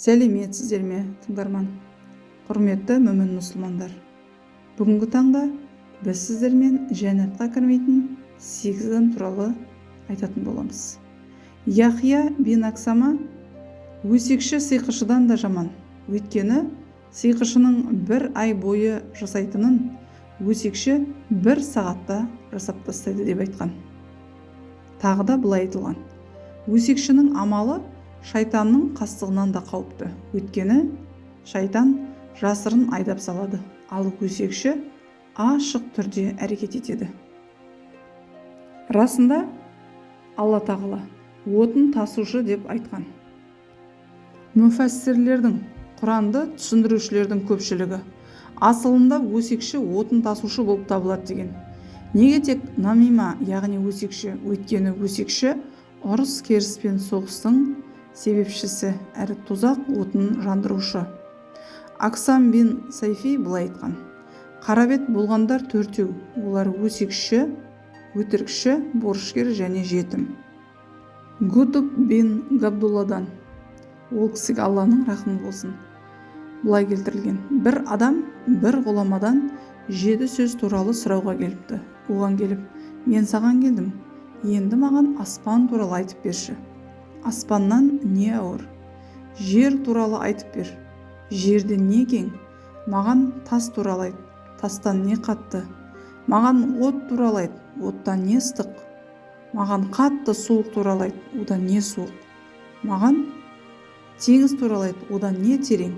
Сәлеметсіздер ме, тыңдарман? Құрметті мүмін мұсылмандар. Бүгінгі таңда біз сіздермен жәннатқа кірмейтін 8 адам туралы айтатын боламыз. Яхия бин Аксама өсекші сиқыршыдан да жаман. Өйткені сиқыршының 1 ай бойы жасайтынын өсекші 1 сағатта жасап тастайды деп айтқан. Тағы да былай айтылған: өсекшінің амалы шайтанның қастығынан да қауіпті. Өйткені шайтан жасырын айдап салады, ал өсекші ашық түрде әрекет етеді. Расында Алла тағала отын тасушы деп айтқан. Мүфәссирлердің, Құранды түсіндірушілердің көпшілігі асылында өсекші отын тасушы болып табылады деген. Неге тек намима, яғни өсекші? Өйткені өсекші ұрыс керіс пен соғыстың себепшісі әрі тозақ отын жандырушы. Аксам бин Сайфи былай айтқан: қарабет болғандар 4-еу, олар өсекші, өтірікші, борышкер және жетім. Гутуб бин Габдулладан, ол кісіге Алланың рахмы болсын, былай келтірілген: бір адам бір ғұламадан 7 сөз туралы сұрауға келіпті. Оған келіп: мен саған келдім, енді маған аспан туралы айтып берші. Аспаннан не ауыр? Жер туралы айтып бер. Жерде не кең? Маған тас туралы айт. Тастан не қатты? Маған от туралы айт. Оттан не ыстық? Маған қатты суық туралы айт. Одан не суық? Маған теңіз туралы айт. Одан не терең?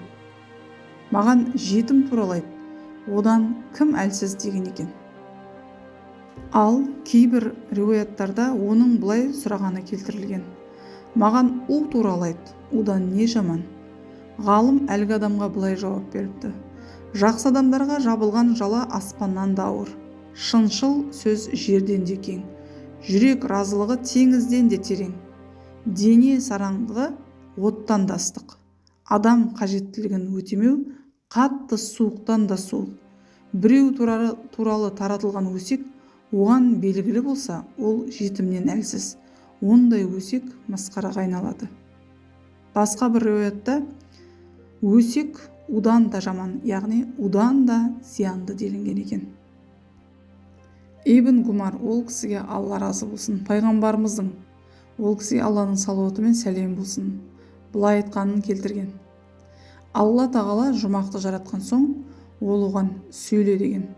Маған жетім туралы айт. Одан кім әлсіз деген екен. Ал кейбір риуаяттарда оның былай сұрағаны келтірілген: маған у туралы айт, одан не жаман? Ғалым әлгі адамға былай жауап беріпті: жақсы адамдарға жабылған жала аспаннан да ауыр, шыншыл сөз жерден де кең, жүрек разылығы теңізден де терең, дене сараңдығы оттан да ыстық, адам қажеттілігін өтемеу қатты суықтан да суық. Біреу туралы таратылған өсек оған белгілі болса, ол жетімнен әлсіз. Ондай өсек масқараға айналады. Басқа бір риуаятта өсек удан да жаман, яғни удан да зиянды делінген екен. Ибн Гумар, ол кісіге Алла разы болсын, пайғамбарымыздың, ол кісіге Алланың салауаты мен сәлем болсын, былай айтқанын келтірген: Алла тағала жұмақты жаратқан соң, ол оған сөйле деген.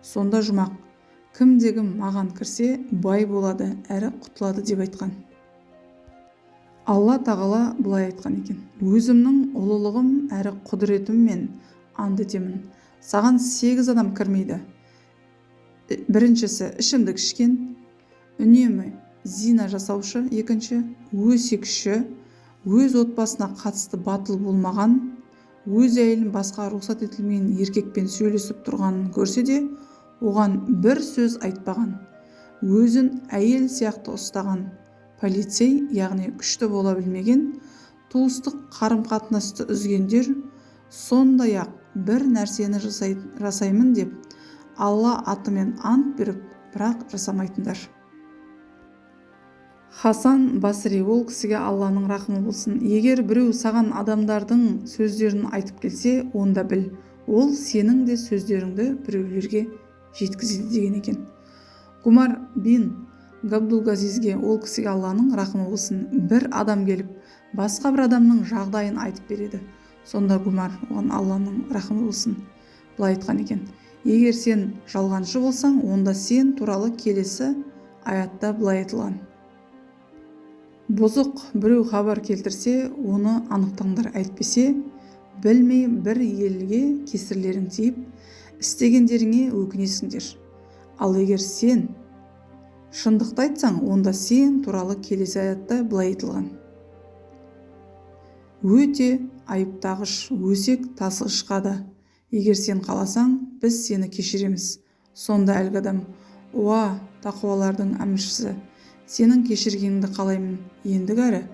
Сонда жұмақ: кімде-кім маған кірсе бай болады әрі құтылады деп айтқан. Алла тағала былай айтқан екен: өзімнің ұлылығым әрі құдіретіммен ант етемін, саған 8 адам кірмейді. Біріншісі ішімдік ішкен, үнемі зина жасаушы, екінші өсекші, өз отбасына қатысты батыл болмаған, өз әйелін басқа рұқсат етілмеген еркекпен сөйлесіп тұрғанын көрсе де оған бір сөз айтпаған, өзін әйел сияқты ұстаған, полицей, яғни күшті бола білмеген, туыстық қарым-қатынасты үзгендер, сондай-ақ бір нәрсені жасаймын деп Алла атымен ант беріп, бірақ жасамайтындар. Хасан Басри, ол кісіге Алланың рахмы болсын, егер біреу саған адамдардың сөздерін айтып келсе, онда біл, ол сенің де сөздеріңді біреулерге жеткізеді деген екен. Гумар бин Габдулгазизге, ол кісіге Алланың рахмы болсын, бір адам келіп басқа бір адамның жағдайын айтып береді. Сонда Гумар, оған Алланың рахмы болсын, былай айтқан екен: егер сен жалғаншы болсаң, онда сен туралы келесі аятта былай айтылған: бұзық біреу хабар келтірсе, оны анықтаңдар, әйтпесе білмей бір елге кесірлерің тиіп, істегендеріңе өкінесіңдер. Ал егер сен шындықты айтсаң, онда сен туралы келесі аятта былай айтылған: өте айыптағыш өсек тасығышқа да, егер сен қаласаң, біз сені кешіреміз. Сонда әлгі адам: уа тақуалардың әміршісі, сенің кешіргеніңді қалаймын, ендігәрі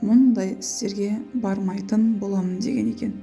мұндай істерге бармайтын боламын деген екен.